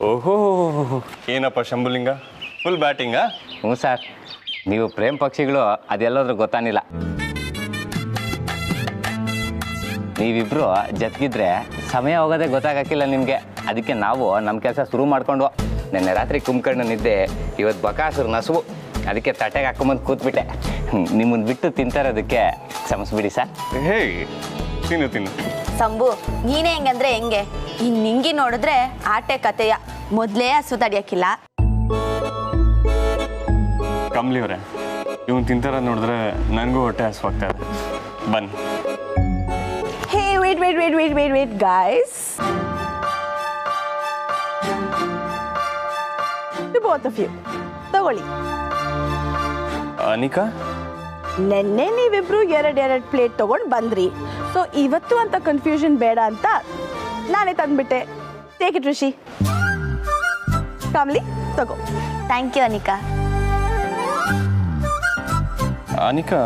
ಓಹೋ, ಏನಪ್ಪ ಶಂಭುಲಿಂಗ, ಫುಲ್ ಬ್ಯಾಟಿಂಗಾ? ಹ್ಞೂ ಸರ್, ನೀವು ಪ್ರೇಮ್ ಪಕ್ಷಿಗಳು ಅದೆಲ್ಲದ್ರೂ ಗೊತ್ತಾನಿಲ್ಲ. ನೀವಿಬ್ರು ಜೊತೆಗಿದ್ರೆ ಸಮಯ ಹೋಗೋದೇ ಗೊತ್ತಾಗಕ್ಕಿಲ್ಲ ನಿಮಗೆ. ಅದಕ್ಕೆ ನಾವು ನಮ್ಮ ಕೆಲಸ ಶುರು ಮಾಡಿಕೊಂಡು ನಿನ್ನೆ ರಾತ್ರಿ ಕುಂಬ್ಕಂಡು ನಿದ್ದೆ, ಇವತ್ತು ಬಕಾಸುರು ನಸುವು, ಅದಕ್ಕೆ ತಟ್ಟೆಗೆ ಹಾಕೊಂಬಂದು ಕೂತ್ಬಿಟ್ಟೆ. ನಿಮ್ಮನ್ನು ಬಿಟ್ಟು ತಿಂತಾರೋದಕ್ಕೆ ಕ್ಷಮಿಸ್ಬಿಡಿ ಸರ್. ಹೇ, ತಿನ್ನು. ಸಂಭು, ನೀನೇ ಹೆಂಗಂದ್ರೆ ಹೆಂಗೆ? ಇನ್ನು ನಿಂಗಿ ನೋಡಿದ್ರೆ ಆಟೆ ಕತೆಯ ಮೊದಲೇ ಹಸು ತಡಿಯಕ್ಕಿಲ್ಲ. ಕಮ್ಲಿ ಅವರೇ, ಇವನು ತಿಂತಾರ ನೋಡಿದ್ರೆ ನನಗೂ ಹೊಟ್ಟೆ ಹಸುವಾಗ್ತಾ ಇದೆ. ಬನ್ನಿ. Hey, wait guys. Both of you ತಗೊಳ್ಳಿ. ಅನಿಕಾ, ನೆನ್ನೆ ನೀವಿಬ್ರು ಎರಡು ಪ್ಲೇಟ್ ತಗೊಂಡು ಬಂದ್ರಿ. ಸೊ ಇವತ್ತು ಅಂತ ಕನ್ಫ್ಯೂಷನ್ ಬೇಡ ಅಂತ ನಾನೇ ತಂದ್ಬಿಟ್ಟೆ. ಟೇಕ್ ಇಟ್ ಋಷಿ. ಕಾಮ್ಲಿ ತಗೋ. Thank you Anika. ಅನಿಕಾ,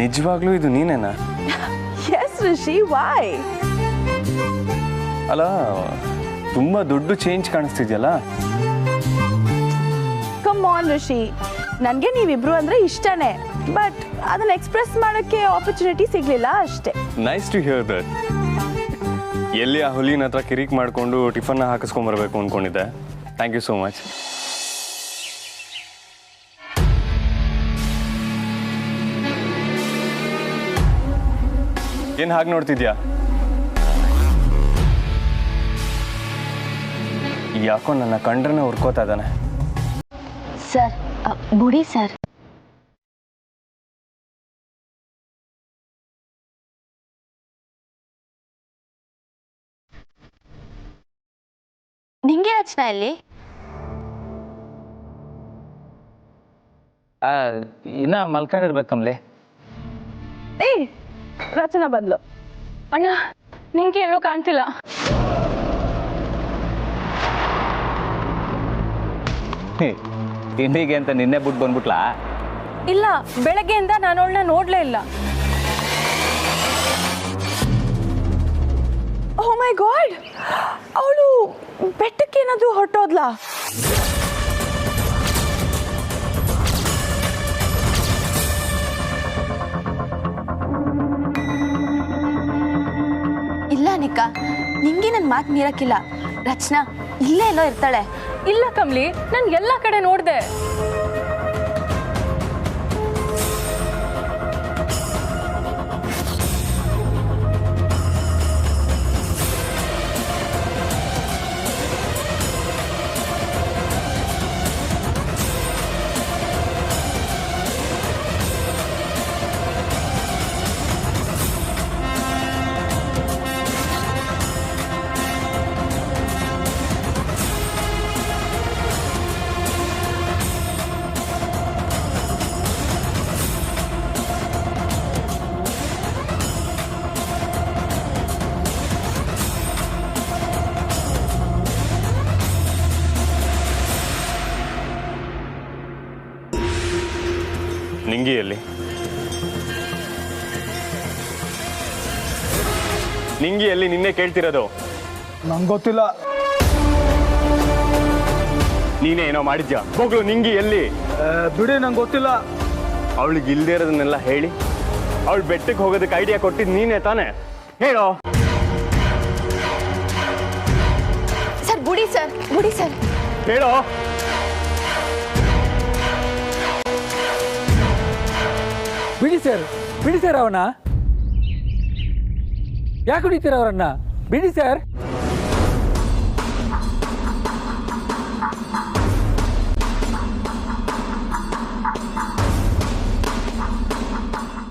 ನಿಜವಾಗ್ಲೂ ಇದು ನೀನೇನಾ? ಎಸ್ ಋಷಿ, ವೈ? ಅಲ್ಲ, ತುಂಬ ದೊಡ್ಡ ಚೇಂಜ್ ಕಾಣಿಸ್ತಿದ್ಯಲ್ಲ. ಕಮ್ ಆನ್ ಋಷಿ, ನನಗೆ ನೀವಿಬ್ರು ಅಂದ್ರೆ ಇಷ್ಟನೇ, ಬಟ್ ಅದನ್ನ ಎಕ್ಸ್ಪ್ರೆಸ್ ಮಾಡೋಕ್ಕೆ ಆಪರ್ಚುನಿಟಿ ಸಿಗ್ಲಿಲ್ಲ ಅಷ್ಟೇ. Nice to hear that. ಎಲ್ಲಿ ಆ ಹುಲಿನ ಹತ್ರ ಕಿರಿಕ್ ಮಾಡಿಕೊಂಡು ಟಿಫನ್ನ ಹಾಕಿಸ್ಕೊಂಬರ್ಬೇಕು ಅಂದ್ಕೊಂಡಿದ್ದೆ. Thank you so much. ಏನು ಹಾಗೆ ನೋಡ್ತಿದ್ಯಾ? ಯಾಕೋ ನನ್ನ ಕಂಡ್ರನ್ನ ಹುರ್ಕೋತಾ ಇದ್ದಾನೆ. ಸರ್, ಬುಡಿ ಸರ್. ನಿಂಗೆ ರಚನಾ ಇಲ್ಲಿ? ಇನ್ನ ಮಲ್ಕೊಂಡಿರ್ಬೇಕಮ್ಲೆ. ಏ, ರಚನಾ ಬಂದ್ಲು. ಅಣ್ಣ, ನಿಂಗೆ ಎಲ್ಲೂ ಕಾಣ್ತಿಲ್ಲ. ತಿಂಡಿಗೆ ಅಂತ ನಿನ್ನೆ ಬಿಟ್ಟು ಬಂದ್ಬಿಟ್ಲಾ? ಇಲ್ಲ, ಬೆಳಗ್ಗೆಯಿಂದ ನಾನು ಅವಳನ್ನ ನೋಡ್ಲೇ ಇಲ್ಲ. ಓ ಮೈ ಗಾಡ್, ಅವಳು ಬೆಟ್ಟಕ್ಕೇನಾದ್ರೂ ಹೊರಟೋದ್ಲಾ? ಇಲ್ಲ ಅನಿಕಾ, ನಿಂಗೆ ನನ್ನ ಮಾತು ಮೀರಕ್ಕಿಲ್ಲ. ರಚನಾ ಇಲ್ಲೇ ಎಲ್ಲೋ ಇರ್ತಾಳೆ. ಇಲ್ಲ ಕಮ್ಲಿ, ನಾನು ಎಲ್ಲ ಕಡೆ ನೋಡ್ದೆ. ನಿಂಗಿಯಲ್ಲಿ ನಿನ್ನೆ ಕೇಳ್ತಿರೋದು? ನಂಗೆ ಗೊತ್ತಿಲ್ಲ. ನೀನೇ ಏನೋ ಮಾಡಿದ್ಯಾ? ಹೋಗ್ಲು, ನಿಂಗಿ ಎಲ್ಲಿ? ಬಿಡಿ, ನಂಗೆ ಗೊತ್ತಿಲ್ಲ. ಅವಳಿಗೆ ಇಲ್ದೇ ಇರೋದನ್ನೆಲ್ಲ ಹೇಳಿ ಅವಳು ಬೆಟ್ಟಕ್ಕೆ ಹೋಗೋದಕ್ಕೆ ಐಡಿಯಾ ಕೊಟ್ಟಿದ್ದು ನೀನೇ ತಾನೇ? ಹೇಳೋ. ಸರ್, ಬುಡಿ ಸರ್. ಹೇಳೋ. ಬಿಡಿ ಸರ್ ಅವನ. ಯಾಕೆ ಹೊಡಿತೀರ ಅವರನ್ನ? ಬಿಡಿ ಸರ್.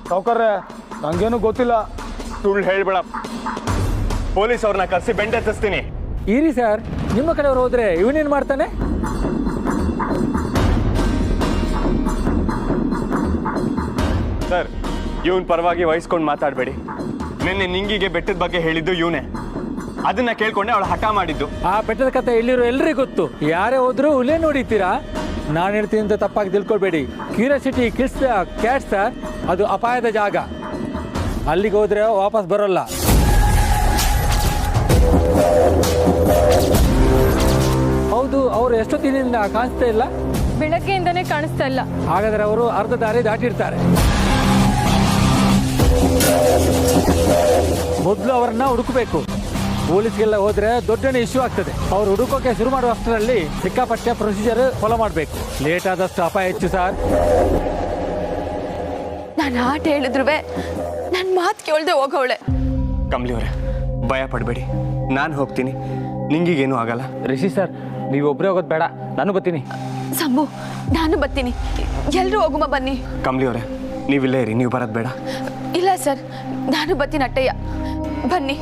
ಸಾವ್ಕಾರ್ರೆ, ನಂಗೇನು ಗೊತ್ತಿಲ್ಲ. ಸುಳ್ಳು ಹೇಳ್ಬೇಡ. ಪೊಲೀಸ್ ಅವ್ರನ್ನ ಕರೆಸಿ ಬೆಂಡ್ ಎತ್ತಿಸ್ತೀನಿ. ಇರಿ ಸರ್, ನಿಮ್ಮ ಕಡೆಯವ್ರು ಹೋದ್ರೆ ಇವನೇನು ಮಾಡ್ತಾನೆ? ಸರ್, ಇವನ್ ಪರವಾಗಿ ವಹಿಸ್ಕೊಂಡು ಮಾತಾಡಬೇಡಿ. ನಿನ್ನೆ ನಿಂಗಿಗೆ ಬೆಟ್ಟದ ಬಗ್ಗೆ ಹೇಳಿದ್ದು ಇವನೇ. ಅದನ್ನ ಕೇಳ್ಕೊಂಡೆ ಅವಳು ಹಠ ಮಾಡಿದ್ದು. ಆ ಬೆಟ್ಟದ ಕತೆ ಎಲ್ಲಿರೋ ಎಲ್ರಿಗೂ ಗೊತ್ತು. ಯಾರೇ ಹೋದ್ರು ಹುಲೇ ನೋಡಿತೀರಾ? ನಾನು ಹೇಳ್ತೀನಿ ಅಂತ ತಪ್ಪಾಗಿ ತಿಳ್ಕೊಳ್ಬೇಡಿ. Curiosity kills the cat sir. ಅದು ಅಪಾಯದ ಜಾಗ. ಅಲ್ಲಿಗೆ ಹೋದ್ರೆ ವಾಪಸ್ ಬರೋಲ್ಲ. ಹೌದು, ಅವ್ರು ಎಷ್ಟೊತ್ತಿನಿಂದ ಕಾಣಿಸ್ತಾ ಇಲ್ಲ? ಬೆಳಗ್ಗೆಯಿಂದನೇ ಕಾಣಿಸ್ತಾ ಇಲ್ಲ. ಹಾಗಾದ್ರೆ ಅವರು ಅರ್ಧ ದಾರಿ ದಾಟಿರ್ತಾರೆ. ಮೊದಲು ಅವರನ್ನ ಹುಡುಕಬೇಕು. ಪೊಲೀಸ್ಗೆಲ್ಲ ಹೋದ್ರೆ ದೊಡ್ಡನೇ ಇಶ್ಯೂ ಆಗ್ತದೆ. ಅವ್ರು ಹುಡುಕೋಕೆ ಶುರು ಮಾಡುವ ಅಷ್ಟರಲ್ಲಿ ಸಿಕ್ಕಾಪಟ್ಟೆ ಪ್ರೊಸೀಜರ್ ಫಾಲೋ ಮಾಡಬೇಕು. ಲೇಟ್ ಆದಷ್ಟು ಅಪಾಯ ಹೆಚ್ಚು ಸರ್. ನಾನು ಆಟ ಹೇಳಿದ್ರು ನನ್ನ ಮಾತು ಕೇಳ್ದೆ ಹೋಗವಳೆ. ಕಮಲಿ ಅವರೇ, ಭಯ ಪಡಬೇಡಿ, ನಾನು ಹೋಗ್ತೀನಿ, ನಿಂಗೀಗೇನು ಆಗಲ್ಲ. ರಿಷಿ ಸರ್, ನೀವು ಒಬ್ಬರೇ ಹೋಗೋದು ಬೇಡ, ನಾನು ಬರ್ತೀನಿ. ಸಂಭು, ನಾನು ಬರ್ತೀನಿ. ಎಲ್ಲರೂ ಹೋಗುಮ ಬನ್ನಿ. ಕಮಲಿ ಅವರೇ, ನೀವಿಲ್ಲೇ ಇರಿ, ನೀವು ಬರೋದು ಬೇಡ. ಇಲ್ಲ ಸರ್, ನಾನು ಬರ್ತೀನಿ ಅಟ್ಟಯ್ಯ, ಬನ್ನಿ.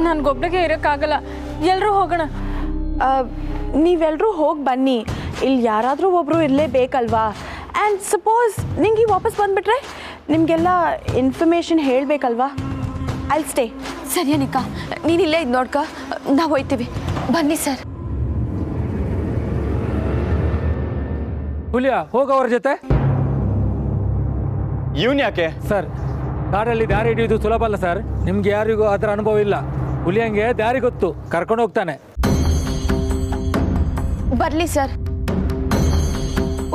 ನನ್ಗೊಬ್ಳಿಗೆ ಇರೋಕ್ಕಾಗಲ್ಲ, ಎಲ್ಲರೂ ಹೋಗೋಣ. ನೀವೆಲ್ಲರೂ ಹೋಗಿ ಬನ್ನಿ. ಇಲ್ಲಿ ಯಾರಾದರೂ ಒಬ್ಬರು ಇರಲೇಬೇಕಲ್ವಾ? ಆ್ಯಂಡ್ ಸಪೋಸ್ ನಿಂಗೆ ವಾಪಸ್ ಬಂದುಬಿಟ್ರೆ ನಿಮಗೆಲ್ಲ ಇನ್ಫಾರ್ಮೇಷನ್ ಹೇಳಬೇಕಲ್ವಾ? I stay. ಸರಿ ಅನಿಕಾ, ನೀನಿಲ್ಲೇ ಇದು ನೋಡ್ಕ, ನಾವು ಹೋಯ್ತೀವಿ. ಬನ್ನಿ ಸರ್. ಹುಲಿಯಾ, ಹೋಗೋವ್ರ ಜೊತೆ. ಇವನ್ ಯಾಕೆ? ಸರ್, ಕಾಡಲ್ಲಿ ದಾರಿ ಹಿಡಿಯೋದು ಸುಲಭ ಅಲ್ಲ ಸರ್. ನಿಮ್ಗೆ ಯಾರಿಗೂ ಅದರ ಅನುಭವ ಇಲ್ಲ. ಹುಲಿಯಂಗೆ ದಾರಿ ಗೊತ್ತು, ಕರ್ಕೊಂಡು ಹೋಗ್ತಾನೆ. ಬರ್ಲಿ ಸರ್.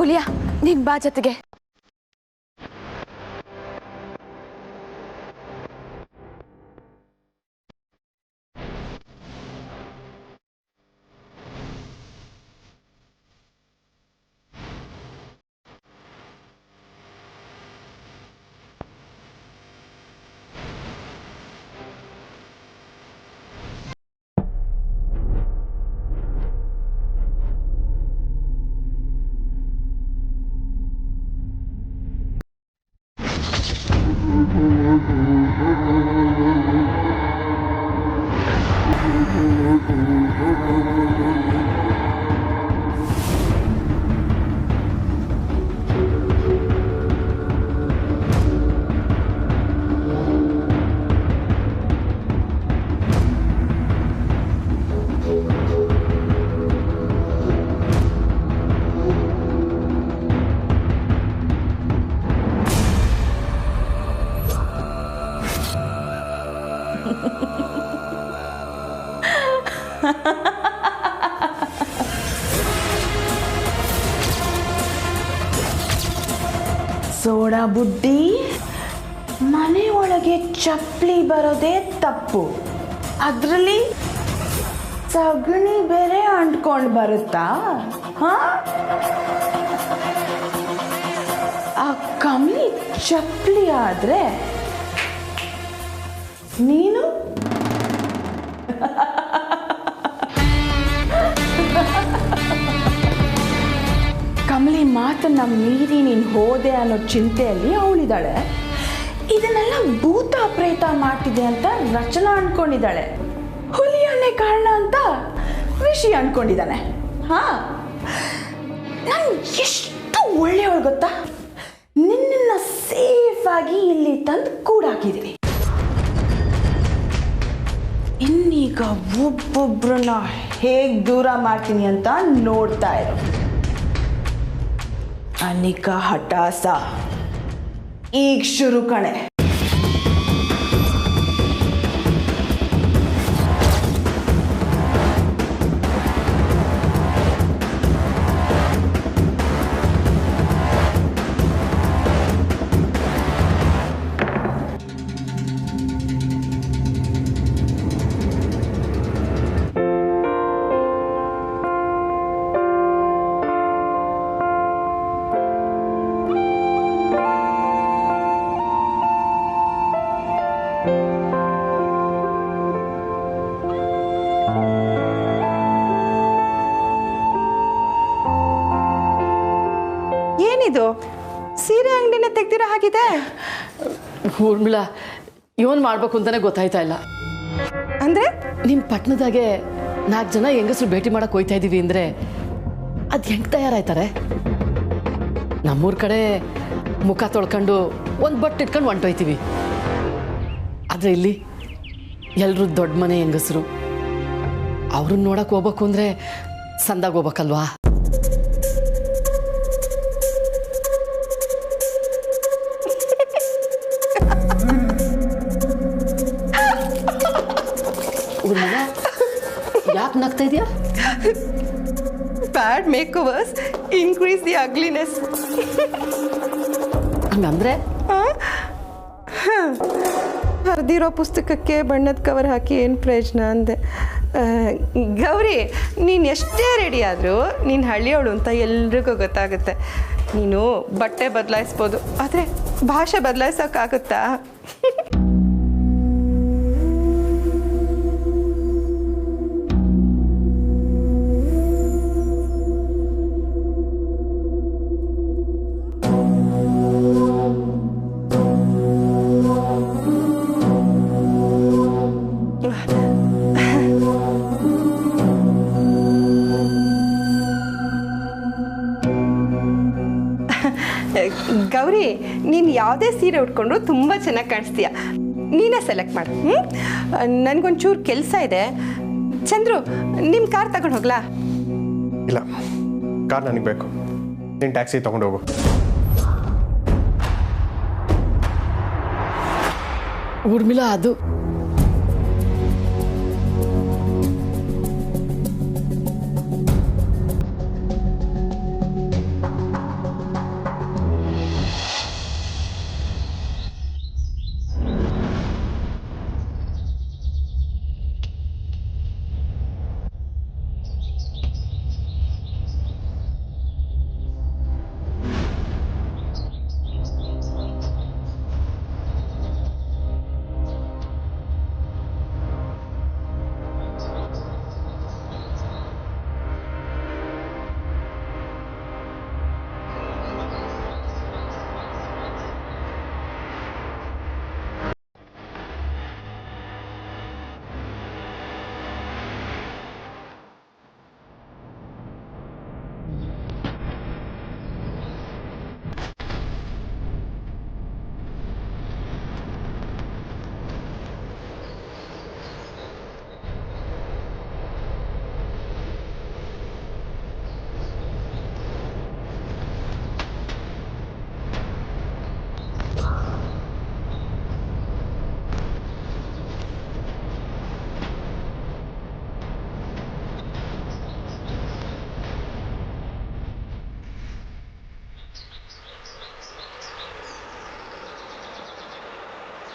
ಉಲಿಯಾ, ನಿನ್ ಬಾ ಜೊತೆಗೆ. ಸೋಡಾ ಬುಡ್ಡಿ, ಮನೆ ಒಳಗೆ ಚಪ್ಪಲಿ ಬರೋದೇ ತಪ್ಪು, ಅದರಲ್ಲಿ ಸಗಣಿ ಬೇರೆ ಅಂಟ್ಕೊಂಡು ಬರುತ್ತಾ? ಹಾ, ಆ ಕಮಲಿ ಚಪ್ಪಲಿ ಆದ್ರೆ ನೀನು ಕಮಲಿ ಮಾತನ್ನ ಮೀರಿ ನೀನು ಹೋದೆ ಅನ್ನೋ ಚಿಂತೆಯಲ್ಲಿ ಅವಳಿದ್ದಾಳೆ. ಇದನ್ನೆಲ್ಲ ಭೂತ ಪ್ರೇತ ಮಾಡ್ತಿದೆ ಅಂತ ರಚನಾ ಅನ್ಕೊಂಡಿದ್ದಾಳೆ. ಹುಲಿಯನ್ನೇ ಕಾರಣ ಅಂತ ರಿಷಿ ಅನ್ಕೊಂಡಿದ್ದಾನೆ. ಹಾ, ನಾನು ಎಷ್ಟು ಒಳ್ಳೆಯವಳು ಗೊತ್ತಾ? ನಿನ್ನನ್ನು ಸೇಫ್ ಆಗಿ ಇಲ್ಲಿ ತಂದು ಕೂಡಾಕಿದ್ದೀನಿ. ಇನ್ನೀಗ ಒಬ್ಬೊಬ್ಬರನ್ನ ಹೇಗೆ ದೂರ ಮಾಡ್ತೀನಿ ಅಂತ ನೋಡ್ತಾ ಇರು. ಅನಿಕಾ ಹಠಾಸ ಈಗ ಶುರು ಕಣೆ. ಏನಿದು ಸೀರೆ ಅಂಗಡಿನ ತೆಗ್ದಿರೋ ಹಾಗಿದೆ? ಊರ್ಮಿಳಾ, ಇವನ್ ಮಾಡ್ಬೇಕು ಅಂತಾನೆ ಗೊತ್ತಾಯ್ತಾ ಇಲ್ಲ. ಅಂದ್ರೆ ನಿಮ್ಮ ಪಟ್ಟಣದಾಗೆ 4 ಜನ ಹೆಂಗಸರು ಭೇಟಿ ಮಾಡಕ್ ಹೋಯ್ತಾ ಇದೀವಿ ಅಂದ್ರೆ ಅದ್ ಹೆಂಗ್ ತಯಾರಾಯ್ತಾರೆ? ನಮ್ಮೂರ್ ಕಡೆ ಮುಖ ತೊಳ್ಕೊಂಡು ಒಂದು ಬಟ್ಟೆ ಇಟ್ಕೊಂಡು ಹೊಂಟೋಯ್ತೀವಿ. ಆದ್ರೆ ಇಲ್ಲಿ ಎಲ್ರು ದೊಡ್ಡ ಮನೆ ಹೆಂಗಸರು. ಅವ್ರನ್ನ ನೋಡಕ್ ಹೋಗ್ಬೇಕು ಅಂದ್ರೆ ಸಂದಾಗ ಹೋಗ್ಬೇಕಲ್ವಾ? ಯಾಕೆ ನಗ್ತಾ ಇದೆಯಾ? ಬ್ಯಾಡ್ ಮೇಕವರ್ಸ್ ಇನ್ಕ್ರೀಸ್ ದಿ ಅಗ್ಲಿನೆಸ್. ಹಂಗಂದ್ರೆ ಹರಿದಿರೋ ಪುಸ್ತಕಕ್ಕೆ ಬಣ್ಣದ ಕವರ್ ಹಾಕಿ ಏನು ಪ್ರಯೋಜನ ಅಂದೆ. ಗೌರಿ, ನೀನು ಎಷ್ಟೇ ರೆಡಿ ಆದರೂ ನೀನು ಹಳ್ಳಿಯವಳು ಅಂತ ಎಲ್ರಿಗೂ ಗೊತ್ತಾಗುತ್ತೆ. ನೀನು ಬಟ್ಟೆ ಬದಲಾಯಿಸ್ಬೋದು, ಆದರೆ ಭಾಷೆ ಬದಲಾಯಿಸೋಕ್ಕಾಗುತ್ತಾ? ಗೌರಿ, ನೀನು ಯಾವುದೇ ಸೀರೆ ಉಟ್ಕೊಂಡ್ರು ತುಂಬ ಚೆನ್ನಾಗಿ ಕಾಣಿಸ್ತೀಯ. ನೀನೇ ಸೆಲೆಕ್ಟ್ ಮಾಡು. ನನಗೊಂಚೂರು ಕೆಲಸ ಇದೆ. ಚಂದ್ರು, ನಿಮ್ಮ ಕಾರ್ ತಗೊಂಡು ಹೋಗ್ಲಾ? ಇಲ್ಲ, ಕಾರ್ ನನಗೆ ಬೇಕು. ನೀನು ಟ್ಯಾಕ್ಸಿ ತಗೊಂಡು ಹೋಗು. ಊರ್ಮಿಳಾ, ಅದು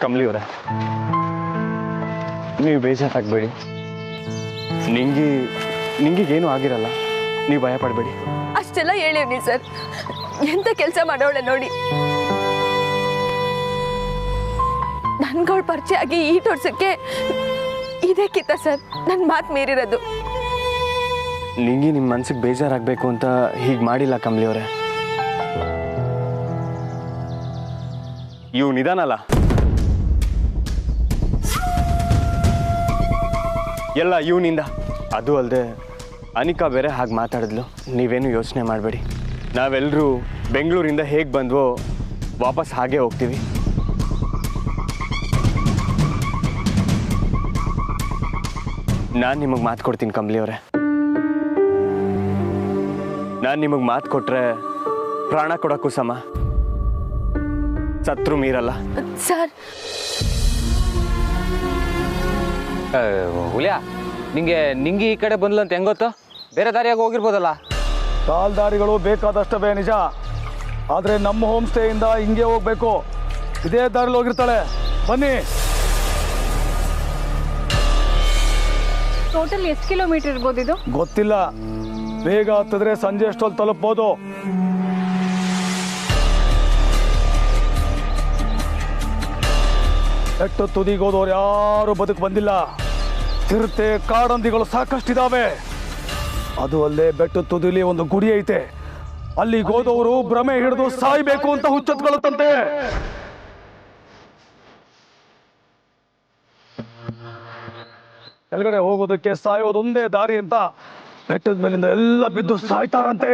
ಕಮಲಿ ಅವರೇ, ನೀವು ಬೇಜಾರಾಗಬೇಡಿ. ನಿಂಗೇನು ಆಗಿರಲ್ಲ, ನೀವು ಭಯ ಪಡಬೇಡಿ. ಅಷ್ಟೆಲ್ಲ ಹೇಳಿವ್ನಿ ಸರ್, ಎಂತ ಕೆಲಸ ಮಾಡೋಳೆ ನೋಡಿ. ನನ್ಗಳ ಪರಿಚಯ ಆಗಿ ಈ ವರ್ಷಕ್ಕೆ ಇದಕ್ಕಿಂತ ಸರ್ ನನ್ನ ಮಾತು ಮೀರಿರೋದು. ನಿಮ್ಮ ಮನ್ಸಿಗೆ ಬೇಜಾರಾಗಬೇಕು ಅಂತ ಹೀಗೆ ಮಾಡಿಲ್ಲ ಕಮಲಿ ಅವರೇ. ಇವು ನಿಧಾನಲ್ಲ, ಎಲ್ಲ ಇವನಿಂದ. ಅದು ಅಲ್ಲದೆ ಅನಿಕಾ ಬೇರೆ ಹಾಗೆ ಮಾತಾಡಿದ್ಲು. ನೀವೇನು ಯೋಚನೆ ಮಾಡಬೇಡಿ, ನಾವೆಲ್ಲರೂ ಬೆಂಗಳೂರಿಂದ ಹೇಗೆ ಬಂದ್ವೋ ವಾಪಸ್ ಹಾಗೆ ಹೋಗ್ತೀವಿ. ನಾನು ನಿಮಗೆ ಮಾತು ಕೊಡ್ತೀನಿ ಕಮಲಿ ಅವರೇ. ನಾನು ನಿಮಗೆ ಮಾತು ಕೊಟ್ರೆ ಪ್ರಾಣ ಕೊಡೋಕ್ಕೂ ಸಮ, ಸತ್ರು ಮೀರಲ್ಲ. ಸರ್, ಹುಲಿಯಾ, ನಿಂಗೆ ಈ ಕಡೆ ಬಂದ್ಲು ಅಂತ ಹೆಂಗ್ ಗೊತ್ತು? ಬೇರೆ ದಾರಿಯಾಗಿ ಹೋಗಿರ್ಬೋದಲ್ಲ? ಕಾಲ್ದಾರಿಗಳು ಬೇಕಾದಷ್ಟವೇ ನಿಜ, ಆದರೆ ನಮ್ಮ ಹೋಮ್ ಸ್ಟೇಯಿಂದ ಹಿಂಗೆ ಹೋಗ್ಬೇಕು. ಇದೇ ದಾರಿಲಿ ಹೋಗಿರ್ತಾಳೆ. ಬನ್ನಿ. ಟೋಟಲ್ ಎಷ್ಟು ಕಿಲೋಮೀಟರ್ ಇರ್ಬೋದು ಇದು? ಗೊತ್ತಿಲ್ಲ, ಬೇಗ ಹತ್ತಿದ್ರೆ ಸಂಜೆ ಅಷ್ಟೊಲ್ಲಿ ತಲುಪ್ಬೋದು. ಬೆಟ್ಟ ತುದಿಗೋದವ್ರು ಯಾರು ಬದುಕು ಬಂದಿಲ್ಲ. ಚಿರತೆ ಕಾಡಂದಿಗಳು ಸಾಕಷ್ಟಿದಾವೆ. ಅದು ಅಲ್ಲೇ ಬೆಟ್ಟ ತುದಿಲಿ ಒಂದು ಗುಡಿ ಐತೆ. ಅಲ್ಲಿಗೆ ಹೋದವರು ಭ್ರಮೆ ಹಿಡಿದು ಸಾಯ್ಬೇಕು ಅಂತ ಹುಚ್ಚತ್ಕೊಳ್ಳುತ್ತಂತೆ. ಕೆಳಗಡೆ ಹೋಗೋದಕ್ಕೆ ಸಾಯೋದೊಂದೇ ದಾರಿ ಅಂತ ಬೆಟ್ಟದ ಮೇಲಿಂದ ಎಲ್ಲ ಬಿದ್ದು ಸಾಯ್ತಾರಂತೆ.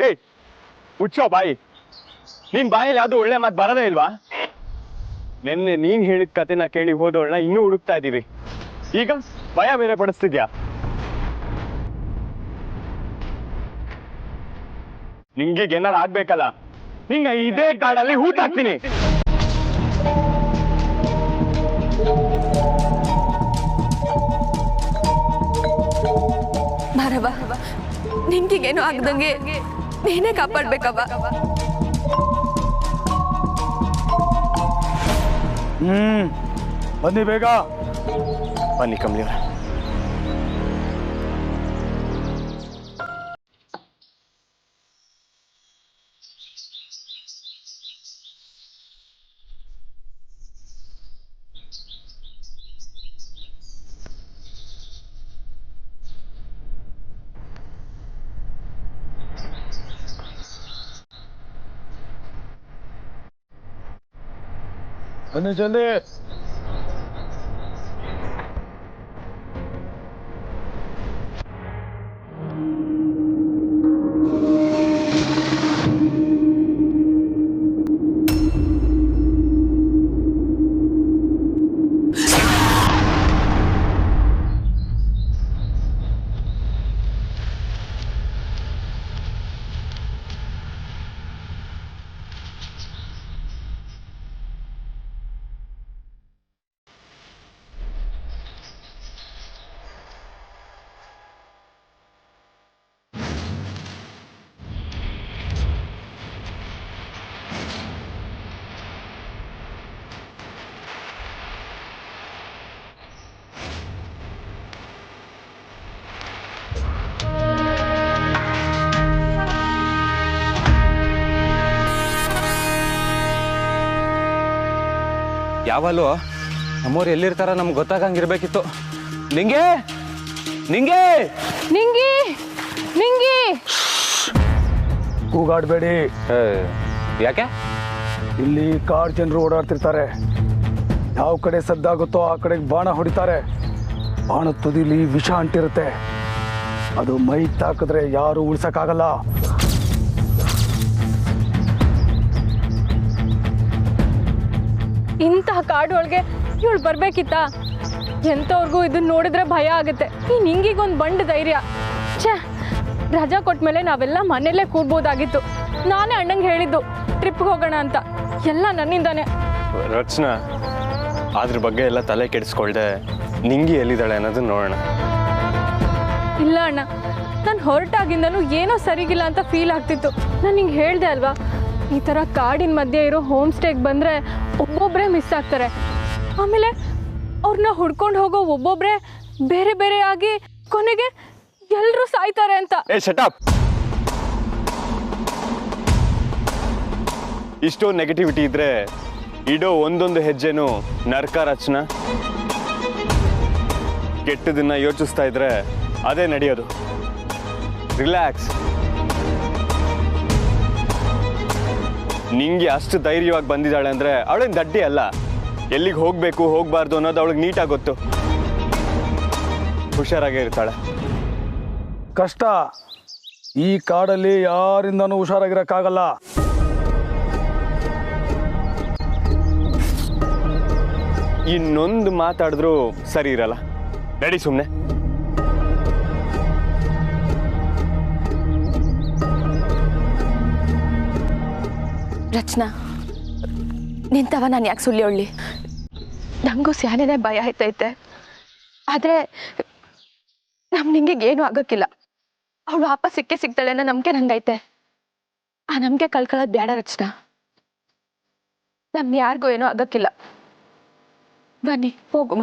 ಏಯ್ ಹುಚ್ಚೋ ಬಾಯಿ, ನಿನ್ ಬಾಯಲ್ಲಿ ಯಾವ್ದು ಒಳ್ಳೆ ಮಾತು ಬರದೇ ಇಲ್ವಾ? ನಿನ್ನೆ ನೀನ್ ಹೇಳಿದ ಕತೆನ ಕೇಳಿ ಹೋದವಳನ್ನ ಇನ್ನೂ ಹುಡುಕ್ತಾ ಇದೀವಿ. ಈಗ ಭಯ ಬೇರೆ ಪಡಿಸ್ತಿದ್ಯಾ? ನಿಂಗೆ ಏನಾರು ಆಗ್ಬೇಕಲ್ಲ, ನಿಂಗ ಇದೇ ಕಾಡಲ್ಲಿ ಊಟ ಹಾಕ್ತೀನಿ. ಅಲ್ವಾ, ನಿಂಗಿಗೇನು ಆಗ್ದಂಗೆ ನೀನೇ ಕಾಪಾಡ್ಬೇಕವ್ವ. ಬನ್ನಿ ಬೇಗ. ಬನ್ನಿ ಕಮಲಿಯವರ. ಬನ್ನಿ ಜಲ್ದಿ. ಯಾವಲ್ಲೂ ನಮ್ಮವ್ರು ಎಲ್ಲಿರ್ತಾರ ನಮ್ಗೆ ಗೊತ್ತಾಗಂಗಿರ್ಬೇಕಿತ್ತು. ನಿಂಗೆ ನಿಂಗೆ ನಿಂಗಿ ನಿಂಗಿ ಕೂಗಾಡ್ಬೇಡಿ. ಯಾಕೆ? ಇಲ್ಲಿ ಕಾಡ್ ಜನರು ಓಡಾಡ್ತಿರ್ತಾರೆ. ಯಾವ ಕಡೆ ಸದ್ದಾಗುತ್ತೋ ಆ ಕಡೆಗೆ ಬಾಣ ಹೊಡಿತಾರೆ. ಬಾಣ ತುದಿಲಿ ವಿಷ ಅಂಟಿರುತ್ತೆ. ಅದು ಮೈ ತಾಕಿದ್ರೆ ಯಾರು ಉಳ್ಸಕ್ಕಾಗಲ್ಲ. ಇಂತಹ ಕಾಡೊಳಗೆ ಇವಳು ಬರ್ಬೇಕಿತ್ತ? ಎಂಥವ್ರಿಗೂ ಇದನ್ನ ನೋಡಿದ್ರೆ ಭಯ ಆಗುತ್ತೆ. ಈ ನಿಂಗಿಗೊಂದು ಬಂಡ ಧೈರ್ಯ. ಛೇ, ರಜಾ ಕೊಟ್ಮೇಲೆ ನಾವೆಲ್ಲ ಮನೆಯಲ್ಲೇ ಕೂರ್ಬೋದಾಗಿತ್ತು. ನಾನೇ ಅಣ್ಣಂಗೆ ಹೇಳಿದ್ದು ಟ್ರಿಪ್ಗೆ ಹೋಗೋಣ ಅಂತ. ಎಲ್ಲ ನನ್ನಿಂದಾನೆ. ರಚನಾ, ಅದ್ರ ಬಗ್ಗೆ ಎಲ್ಲ ತಲೆ ಕೆಡಿಸ್ಕೊಳ್ದೆ ನಿಂಗಿ ಎಲ್ಲಿದ್ದಾಳೆ ಅನ್ನೋದನ್ನ ನೋಡೋಣ. ಇಲ್ಲ ಅಣ್ಣ, ನಾನು ಹೊರಟಾಗಿಂದನೂ ಏನೋ ಸರಿಗಿಲ್ಲ ಅಂತ ಫೀಲ್ ಆಗ್ತಿತ್ತು. ನಾನು ನಿಂಗೆ ಹೇಳ್ದೆ ಅಲ್ವಾ, ಈ ಥರ ಕಾಡಿನ ಮಧ್ಯೆ ಇರೋ ಹೋಮ್ ಸ್ಟೇಗೆ ಬಂದರೆ ಒಬ್ಬೊಬ್ಬರೇ ಮಿಸ್ ಆಗ್ತಾರೆ. ಆಮೇಲೆ ಅವ್ರನ್ನ ಹುಡ್ಕೊಂಡು ಹೋಗೋ ಒಬ್ಬೊಬ್ಬರೇ ಬೇರೆ ಬೇರೆ ಆಗಿ ಕೊನೆಗೆ ಎಲ್ಲರೂ ಸಾಯ್ತಾರೆ ಅಂತ. ಶಟಪ್. ಇಷ್ಟೋ ನೆಗೆಟಿವಿಟಿ ಇದ್ರೆ ಇಡೋ ಒಂದೊಂದು ಹೆಜ್ಜೆನೂ ನರ್ಕ. ರಚನಾ, ಕೆಟ್ಟದನ್ನ ಯೋಚಿಸ್ತಾ ಇದ್ರೆ ಅದೇ ನಡೆಯೋದು. ರಿಲ್ಯಾಕ್ಸ್. ನಿಂಗೆ ಅಷ್ಟು ಧೈರ್ಯವಾಗಿ ಬಂದಿದ್ದಾಳೆ ಅಂದ್ರೆ ಅವಳೇನು ದಡ್ಡಿ ಅಲ್ಲ. ಎಲ್ಲಿಗೆ ಹೋಗ್ಬೇಕು ಹೋಗ್ಬಾರ್ದು ಅನ್ನೋದು ಅವಳಿಗೆ ನೀಟಾಗಿ ಗೊತ್ತು. ಹುಷಾರಾಗೇ ಇರ್ತಾಳೆ. ಕಷ್ಟ. ಈ ಕಾಡಲ್ಲಿ ಯಾರಿಂದನೂ ಹುಷಾರಾಗಿರಕ್ಕಾಗಲ್ಲ. ಇನ್ನೊಂದು ಮಾತಾಡಿದ್ರು ಸರಿ ಇರಲ್ಲ. ನಡಿ ಸುಮ್ಮನೆ. ರಚನಾ, ನಿಂತವ ನಾನು ಯಾಕೆ ಸುಳ್ಳಿ ಹೇಳಲಿ? ನನಗೂ ಸ್ಯಾನೇನೆ ಭಯ ಆಯ್ತೈತೆ. ಆದರೆ ನಮ್ಮ ನಿಂಗೆ ಏನೂ ಆಗೋಕ್ಕಿಲ್ಲ. ಅವಳು ವಾಪಸ್ ಸಿಗ್ತಾಳೆ ಅನ್ನೋ ನಂಬಿಕೆ ನಂಗೈತೆ. ಆ ನಂಬಿಕೆ ಕಳ್ಕೊಳ್ಳೋದು ಬೇಡ ರಚನಾ. ನಮ್ಮ ಯಾರಿಗೂ ಏನೂ ಆಗೋಕ್ಕಿಲ್ಲ. ಬನ್ನಿ ಹೋಗುಮ.